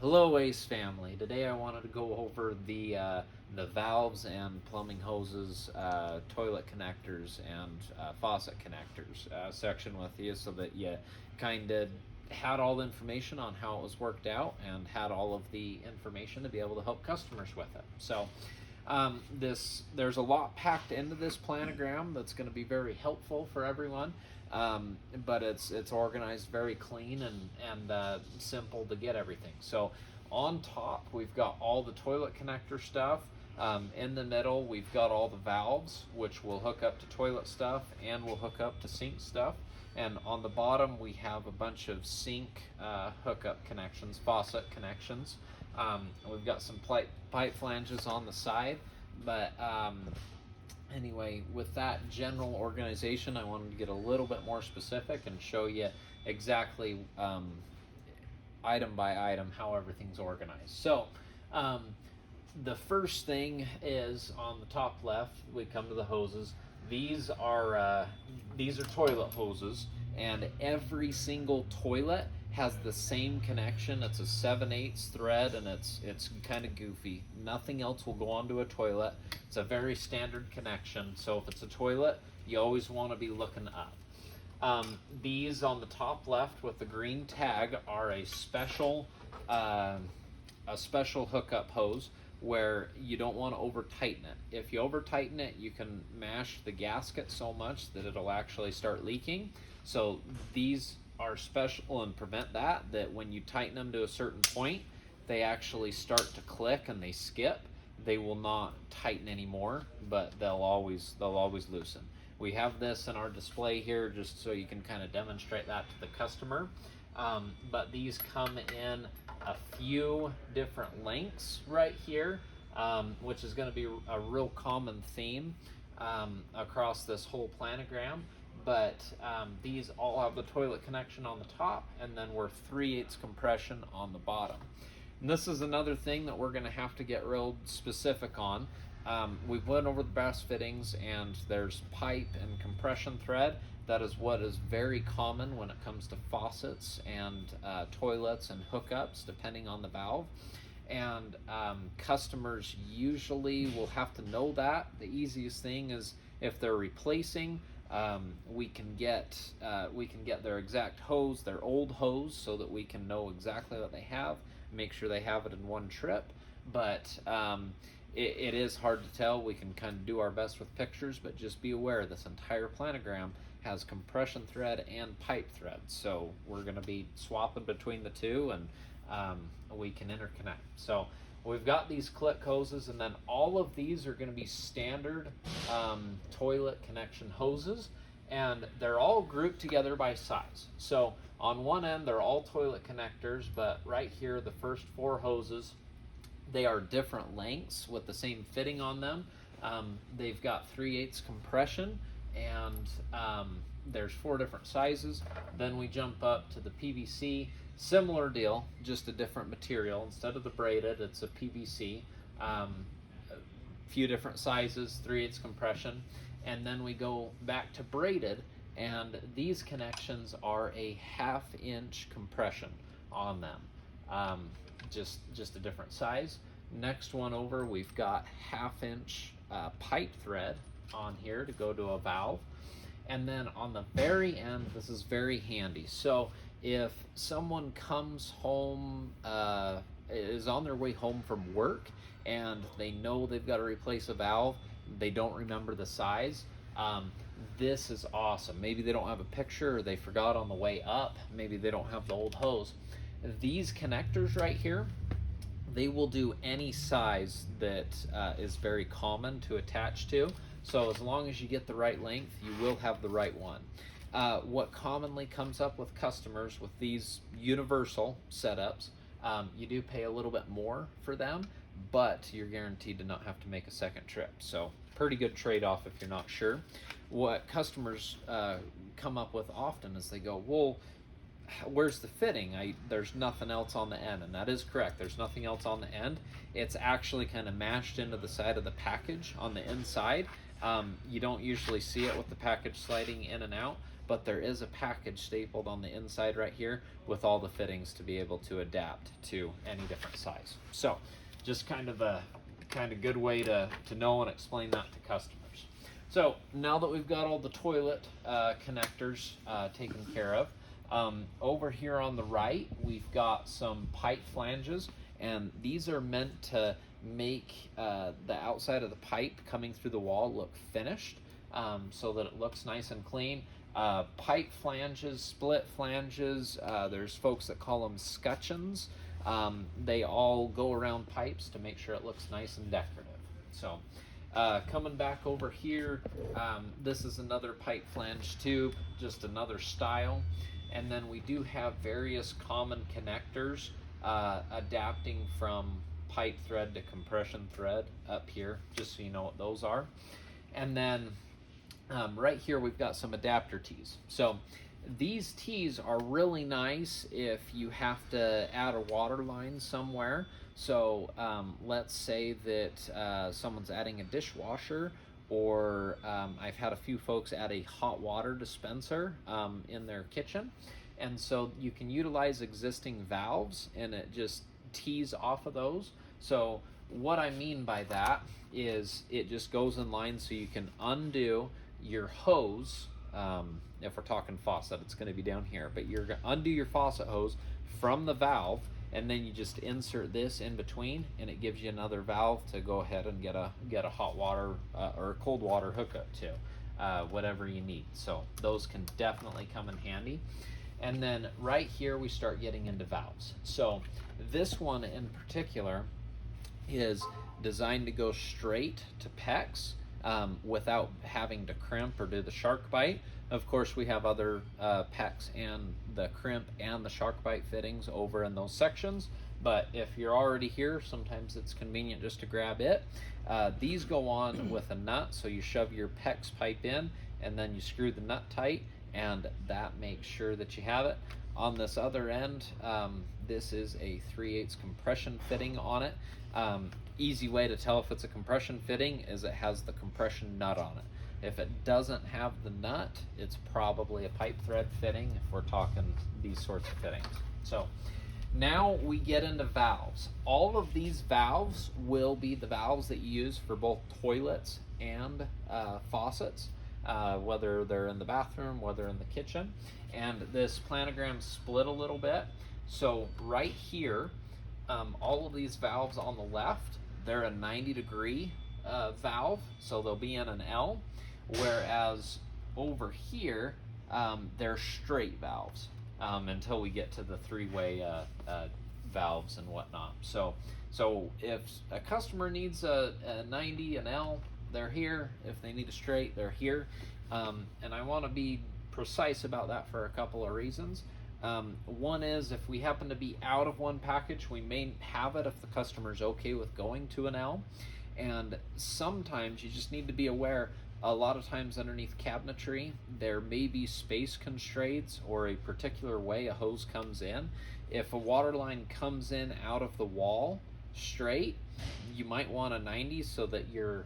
Hello Ace family. Today I wanted to go over the valves and plumbing hoses, toilet connectors, and faucet connectors section with you, so that you kind of had all the information on how it was worked out and had all of the information to be able to help customers with it. So there's a lot packed into this planogram that's going to be very helpful for everyone. But it's organized very clean and simple to get everything. So on top we've got all the toilet connector stuff. In the middle we've got all the valves, which will hook up to toilet stuff and will hook up to sink stuff. And on the bottom we have a bunch of sink hookup connections, faucet connections. We've got some pipe flanges on the side, but anyway, with that general organization, I wanted to get a little bit more specific and show you exactly item by item how everything's organized. So the first thing is on the top left, we come to the hoses. These are toilet hoses, and every single toilet has the same connection. It's a 7/8 thread, and it's kind of goofy. Nothing else will go onto a toilet. It's a very standard connection. So if it's a toilet, you always want to be looking up. These on the top left with the green tag are a special hookup hose, where you don't want to over tighten it. If you over tighten it, you can mash the gasket so much that it'll actually start leaking. So these are special and prevent that when you tighten them to a certain point, they actually start to click and they skip. They will not tighten anymore, but they'll always loosen. We have this in our display here just so you can kind of demonstrate that to the customer. But these come in a few different lengths right here, which is going to be a real common theme across this whole planogram. But these all have the toilet connection on the top, and then we're 3/8 compression on the bottom. And this is another thing that we're going to have to get real specific on. We've went over the brass fittings, and there's pipe and compression thread. That is what is very common when it comes to faucets and toilets and hookups, depending on the valve. And customers usually will have to know that. The easiest thing is if they're replacing, we can get their exact hose, their old hose, so that we can know exactly what they have, make sure they have it in one trip. But it is hard to tell. We can kind of do our best with pictures, but just be aware this entire planogram has compression thread and pipe thread. So we're going to be swapping between the two, and we can interconnect. So we've got these click hoses, and then all of these are going to be standard toilet connection hoses, and they're all grouped together by size. So on one end, they're all toilet connectors, but right here, the first 4 hoses, they are different lengths with the same fitting on them. They've got 3/8 compression, and there's 4 different sizes. Then we jump up to the PVC. Similar deal, just a different material. Instead of the braided, it's a PVC. A few different sizes, 3/8 compression. And then we go back to braided, and these connections are a 1/2 inch compression on them. Just a different size. Next one over, we've got 1/2 inch pipe thread on here to go to a valve. And then on the very end, this is very handy. So if someone comes home, is on their way home from work, and they know they've got to replace a valve, they don't remember the size, this is awesome. Maybe they don't have a picture, or they forgot on the way up, maybe they don't have the old hose. These connectors right here, they will do any size that is very common to attach to. So as long as you get the right length, you will have the right one. What commonly comes up with customers with these universal setups, you do pay a little bit more for them, but you're guaranteed to not have to make a second trip. So pretty good trade-off if you're not sure. What customers come up with often is they go, well, where's the fitting? There's nothing else on the end. And that is correct. There's nothing else on the end. It's actually kind of mashed into the side of the package on the inside. You don't usually see it with the package sliding in and out, but there is a package stapled on the inside right here with all the fittings to be able to adapt to any different size. So just kind of a good way to know and explain that to customers. So now that we've got all the toilet connectors taken care of, over here on the right we've got some pipe flanges, and these are meant to make the outside of the pipe coming through the wall look finished, so that it looks nice and clean. Pipe flanges, split flanges, there's folks that call them scutcheons. They all go around pipes to make sure it looks nice and decorative. So coming back over here, this is another pipe flange tube, just another style. And then we do have various common connectors adapting from pipe thread to compression thread up here, just so you know what those are. And then right here we've got some adapter tees. So these tees are really nice if you have to add a water line somewhere. So let's say that someone's adding a dishwasher, or I've had a few folks add a hot water dispenser in their kitchen. And so you can utilize existing valves and it just tees off of those. So what I mean by that is it just goes in line, so you can undo your hose. If we're talking faucet, it's going to be down here, but you're going to undo your faucet hose from the valve, and then you just insert this in between, and it gives you another valve to go ahead and get a hot water or a cold water hookup to, whatever you need. So those can definitely come in handy. And then right here we start getting into valves. So this one in particular is designed to go straight to PEX without having to crimp or do the shark bite. Of course, we have other PEX and the crimp and the shark bite fittings over in those sections, but if you're already here, sometimes it's convenient just to grab it. These go on with a nut, so you shove your PEX pipe in and then you screw the nut tight, and that makes sure that you have it. On this other end, this is a 3/8 compression fitting on it. Easy way to tell if it's a compression fitting is it has the compression nut on it. If it doesn't have the nut, it's probably a pipe thread fitting if we're talking these sorts of fittings. So now we get into valves. All of these valves will be the valves that you use for both toilets and faucets, whether they're in the bathroom, whether in the kitchen. And this planogram split a little bit. So right here, all of these valves on the left, they're a 90-degree valve, so they'll be in an L, whereas over here, they're straight valves until we get to the three-way valves and whatnot. So if a customer needs a 90, an L, they're here. If they need a straight, they're here. And I want to be precise about that for a couple of reasons. One is, if we happen to be out of one package, we may have it if the customer's okay with going to an L. And sometimes you just need to be aware, a lot of times underneath cabinetry, there may be space constraints or a particular way a hose comes in. If a water line comes in out of the wall straight, you might want a 90 so that your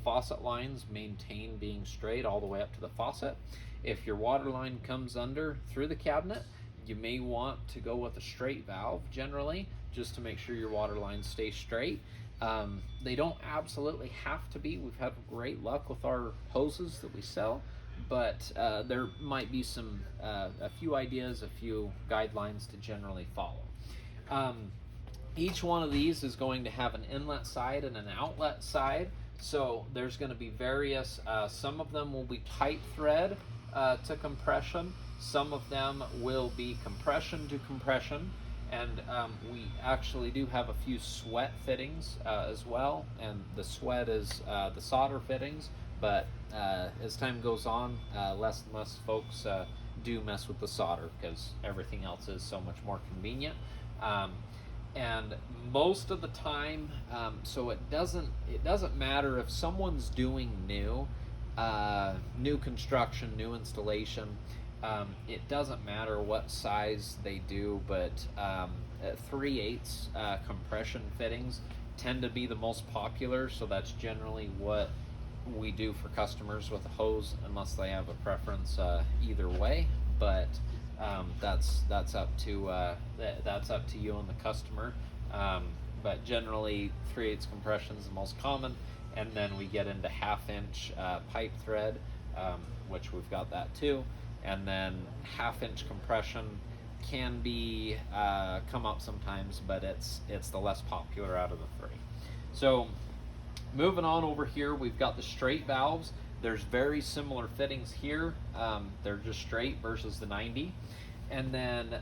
faucet lines maintain being straight all the way up to the faucet. If your water line comes under through the cabinet, you may want to go with a straight valve generally, just to make sure your water lines stay straight. They don't absolutely have to be. We've had great luck with our hoses that we sell, but there might be some a few ideas, a few guidelines to generally follow. Each one of these is going to have an inlet side and an outlet side. So there's going to be various, some of them will be pipe thread to compression. Some of them will be compression to compression. And we actually do have a few sweat fittings as well. And the sweat is the solder fittings. But as time goes on, less and less folks do mess with the solder because everything else is so much more convenient. And most of the time, so it doesn't matter if someone's doing new construction, new installation. It doesn't matter what size they do, but 3/8 compression fittings tend to be the most popular. So that's generally what we do for customers with a hose, unless they have a preference either way. But that's up to you and the customer. But generally, 3/8 compression is the most common, and then we get into 1/2-inch pipe thread, which we've got that too, and then 1/2-inch compression can be come up sometimes, but it's the less popular out of the three. So moving on over here, we've got the straight valves. There's very similar fittings here. They're just straight versus the 90. And then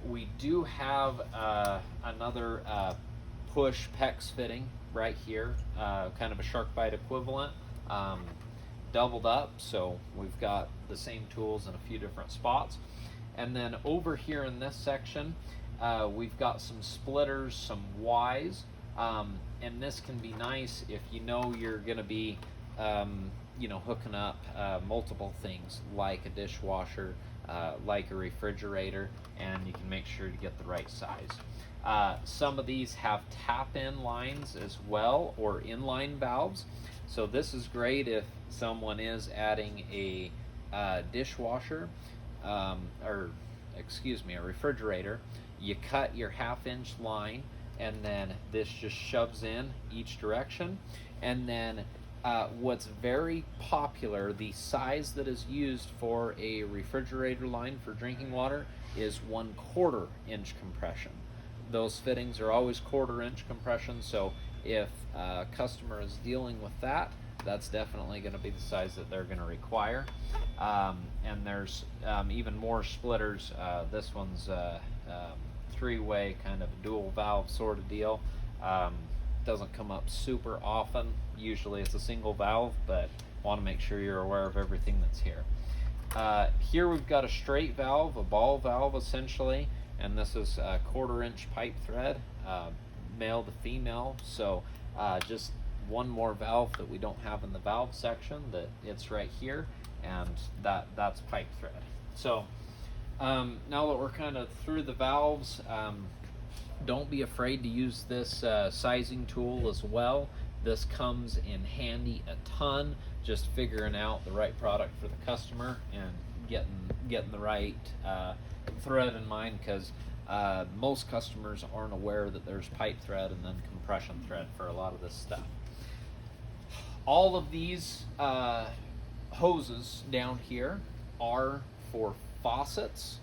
we do have another push PEX fitting right here, kind of a shark bite equivalent, doubled up. So we've got the same tools in a few different spots. And then over here in this section, we've got some splitters, some Ys, and this can be nice if you know you're going to be hooking up multiple things like a dishwasher, like a refrigerator, and you can make sure to get the right size. Some of these have tap-in lines as well, or inline valves. So this is great if someone is adding a dishwasher, a refrigerator. You cut your 1/2-inch line, and then this just shoves in each direction. And then what's very popular, the size that is used for a refrigerator line for drinking water, is 1/4 inch compression. Those fittings are always 1/4 inch compression, so if a customer is dealing with that, that's definitely going to be the size that they're going to require. And there's even more splitters. This one's three-way, kind of a dual valve sort of deal. Doesn't come up super often. Usually it's a single valve, but want to make sure you're aware of everything that's here. Here we've got a straight valve, a ball valve essentially, and this is a 1/4 inch pipe thread, male to female. So just one more valve that we don't have in the valve section, that it's right here, and that's pipe thread. So now that we're kind of through the valves, don't be afraid to use this sizing tool as well. This comes in handy a ton, just figuring out the right product for the customer and getting the right thread in mind, because most customers aren't aware that there's pipe thread and then compression thread for a lot of this stuff. All of these hoses down here are for faucets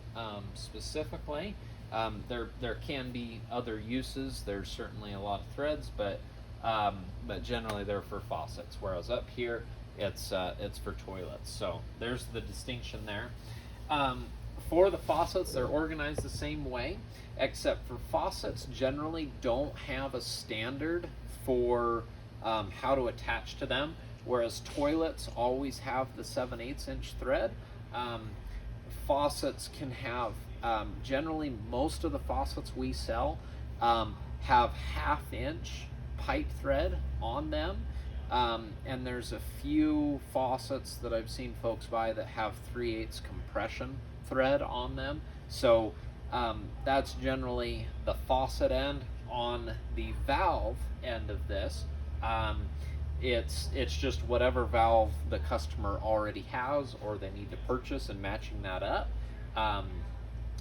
specifically. There can be other uses. There's certainly a lot of threads, but generally they're for faucets. Whereas up here, it's for toilets. So there's the distinction there. For the faucets, they're organized the same way, except for faucets generally don't have a standard for how to attach to them, whereas toilets always have the 7/8 inch thread. Faucets can have, generally most of the faucets we sell have 1/2 inch pipe thread on them, and there's a few faucets that I've seen folks buy that have 3/8 compression thread on them. So that's generally the faucet end. On the valve end of this, it's just whatever valve the customer already has or they need to purchase, and matching that up.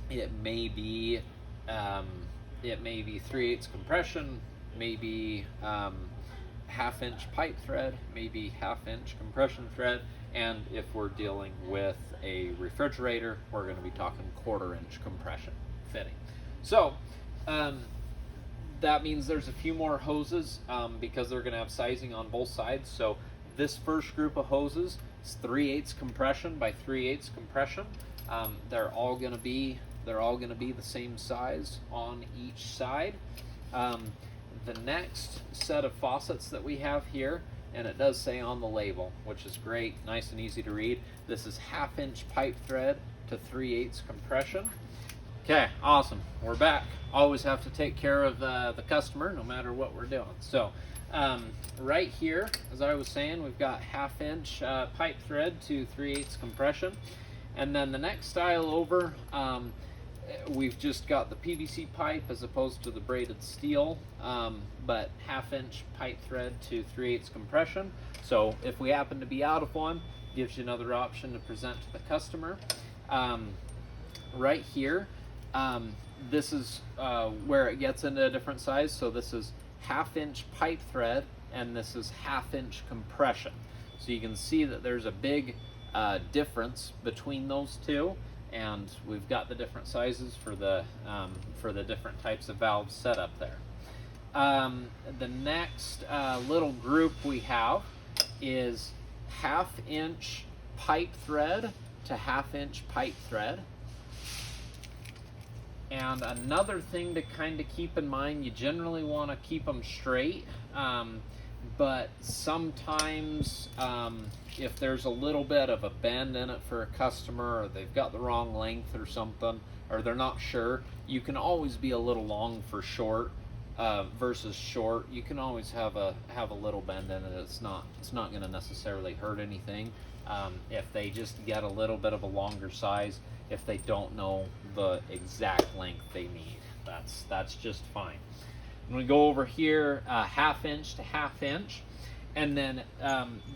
It may be 3/8 compression, maybe 1/2 inch pipe thread, maybe 1/2 inch compression thread, and if we're dealing with a refrigerator, we're going to be talking 1/4 inch compression fitting. So that means there's a few more hoses because they're going to have sizing on both sides. So this first group of hoses is 3/8 compression by 3/8 compression. They're all going to be the same size on each side. The next set of faucets that we have here, and it does say on the label, which is great, nice and easy to read. This is 1/2 inch pipe thread to 3/8 compression. Okay, awesome. We're back. Always have to take care of the customer, no matter what we're doing. So right here, as I was saying, we've got 1/2 inch pipe thread to 3/8 compression. And then the next style over, we've just got the PVC pipe as opposed to the braided steel, but 1/2 inch pipe thread to 3/8 compression. So if we happen to be out of one, gives you another option to present to the customer. Right here, this is where it gets into a different size. So this is 1/2 inch pipe thread, and this is 1/2 inch compression. So you can see that there's a big difference between those two, and we've got the different sizes for the different types of valves set up there. The next little group we have is 1/2 inch pipe thread to 1/2 inch pipe thread. And another thing to kind of keep in mind, you generally want to keep them straight, but sometimes if there's a little bit of a bend in it for a customer, or they've got the wrong length or something, or they're not sure, you can always be a little long for short versus short. You can always have a little bend in it. It's not going to necessarily hurt anything if they just get a little bit of a longer size. If they don't know the exact length they need, that's just fine. I'm going to go over here 1/2 inch to 1/2 inch, and then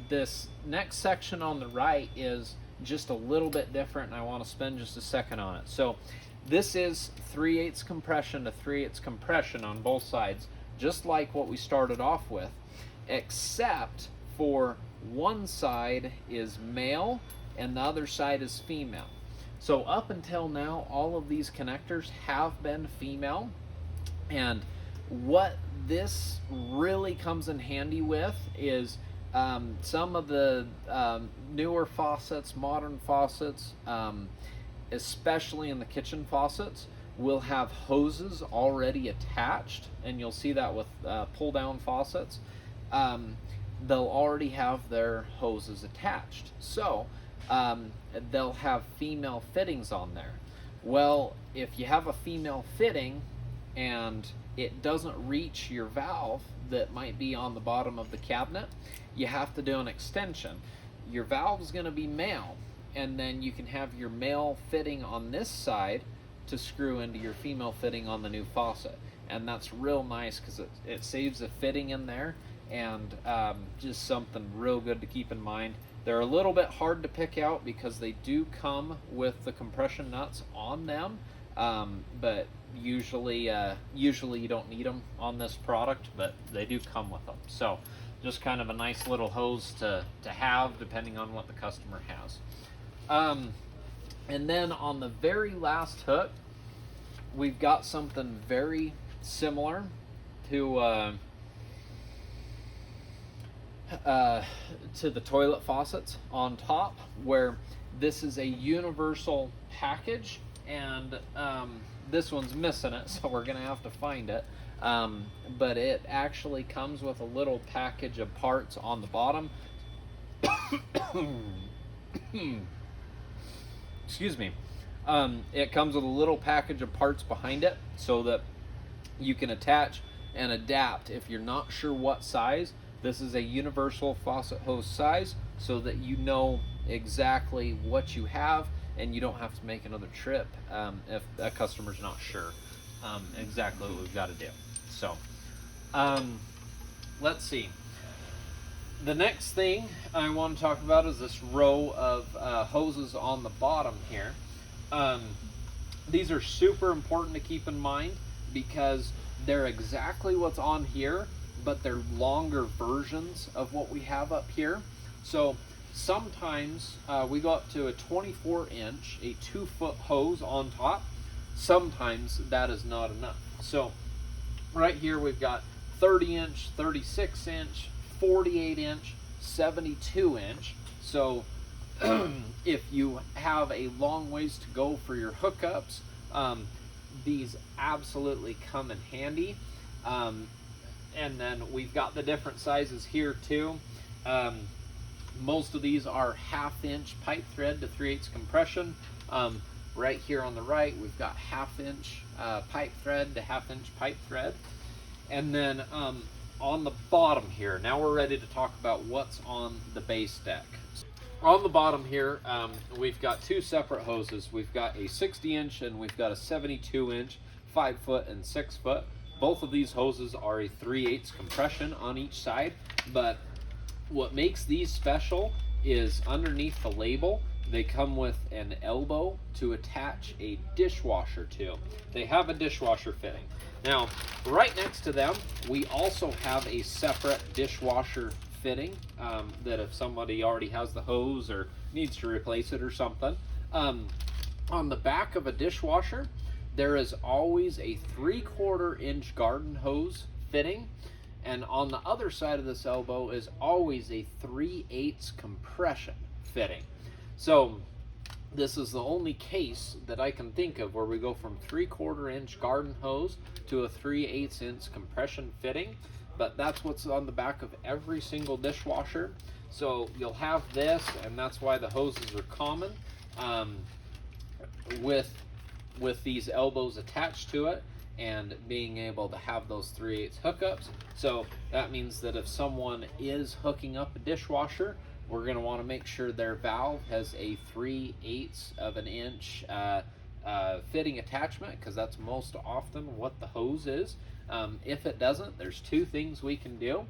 this next section on the right is just a little bit different, and I want to spend just a second on it. So this is 3/8 compression to 3/8 compression on both sides, just like what we started off with, except for one side is male and the other side is female. So up until now, all of these connectors have been female, and what this really comes in handy with is some of the newer faucets, modern faucets, especially in the kitchen faucets, will have hoses already attached, and you'll see that with pull-down faucets. They'll already have their hoses attached. So they'll have female fittings on there. Well, if you have a female fitting and it doesn't reach your valve that might be on the bottom of the cabinet, you have to do an extension. Your valve is going to be male, and then you can have your male fitting on this side to screw into your female fitting on the new faucet. And that's real nice because it saves a fitting in there, and just something real good to keep in mind. They're a little bit hard to pick out because they do come with the compression nuts on them, but usually you don't need them on this product, but they do come with them. So just kind of a nice little hose to have depending on what the customer has. And then on the very last hook, we've got something very similar to the toilet faucets on top, where this is a universal package, and this one's missing it, so we're gonna have to find it, but it actually comes with a little package of parts on the bottom. Excuse me. It comes with a little package of parts behind it so that you can attach and adapt if you're not sure what size. This is a universal faucet hose size, so that you know exactly what you have, and you don't have to make another trip if a customer's not sure exactly what we've got to do. So let's see. The next thing I want to talk about is this row of hoses on the bottom here. These are super important to keep in mind because they're exactly what's on here, but they're longer versions of what we have up here. So sometimes we go up to a 24 inch, a 2-foot hose on top. Sometimes that is not enough. So right here we've got 30 inch, 36 inch, 48 inch, 72 inch. So if you have a long ways to go for your hookups, these absolutely come in handy. And then we've got the different sizes here too. Most of these are 1/2 inch pipe thread to 3/8 compression. Right here on the right, we've got 1/2 inch pipe thread to 1/2 inch pipe thread. And then on the bottom here, now we're ready to talk about what's on the base deck. On the bottom here, we've got two separate hoses. We've got a 60-inch and we've got a 72-inch, 5 foot and 6 foot. Both of these hoses are a 3/8 compression on each side, but what makes these special is underneath the label, they come with an elbow to attach a dishwasher to. They have a dishwasher fitting. Now, right next to them, we also have a separate dishwasher fitting that if somebody already has the hose or needs to replace it or something. On the back of a dishwasher, there is always a 3/4 inch garden hose fitting, and on the other side of this elbow is always a 3/8 compression fitting. So this is the only case that I can think of where we go from 3/4 inch garden hose to a 3/8 inch compression fitting, but that's what's on the back of every single dishwasher. So you'll have this, and that's why the hoses are common, with these elbows attached to it and being able to have those 3/8 hookups. So that means that if someone is hooking up a dishwasher, we're going to want to make sure their valve has a 3/8 of an inch fitting attachment, because that's most often what the hose is. If it doesn't, there's two things we can do.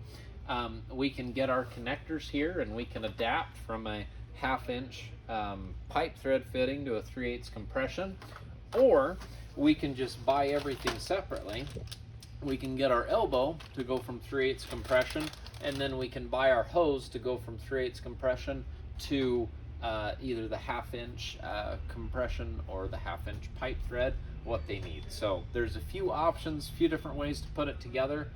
We can get our connectors here and we can adapt from a 1/2 inch pipe thread fitting to a 3/8 compression, or we can just buy everything separately. We can get our elbow to go from 3/8 compression, and then we can buy our hose to go from 3/8 compression to either the 1/2 inch compression or the 1/2 inch pipe thread, what they need. So there's a few options, a few different ways to put it together.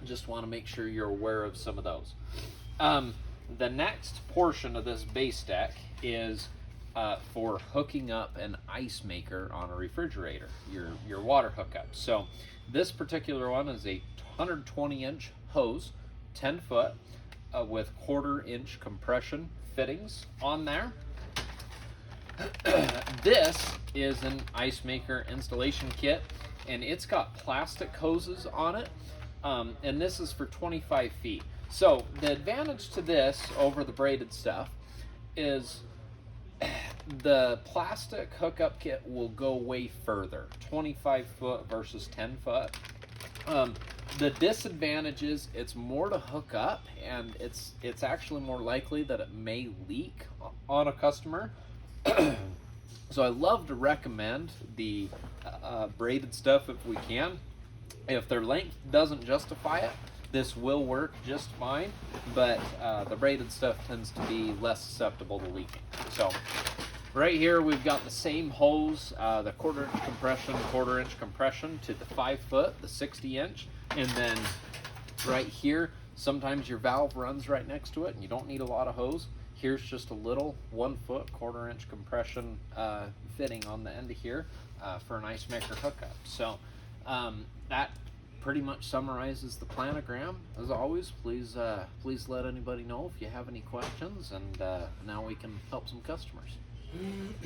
Just want to make sure you're aware of some of those. The next portion of this base deck is for hooking up an ice maker on a refrigerator, your water hookup. So this particular one is a 120 inch hose, 10 foot, with 1/4 inch compression fittings on there. This is an ice maker installation kit, and it's got plastic hoses on it, and this is for 25 feet. So the advantage to this over the braided stuff is the plastic hookup kit will go way further, 25 foot versus 10 foot. The disadvantage is it's more to hook up, and it's actually more likely that it may leak on a customer. So I love to recommend the braided stuff if we can. If their length doesn't justify it, this will work just fine, but the braided stuff tends to be less susceptible to leaking. So right here we've got the same hose, the 1/4 inch compression, 1/4 inch compression to the 5 foot, the 60 inch, and then right here, sometimes your valve runs right next to it and you don't need a lot of hose. Here's just a little 1 foot, 1/4 inch compression fitting on the end of here for an ice maker hookup. So that pretty much summarizes the planogram. As always, please let anybody know if you have any questions, and now we can help some customers.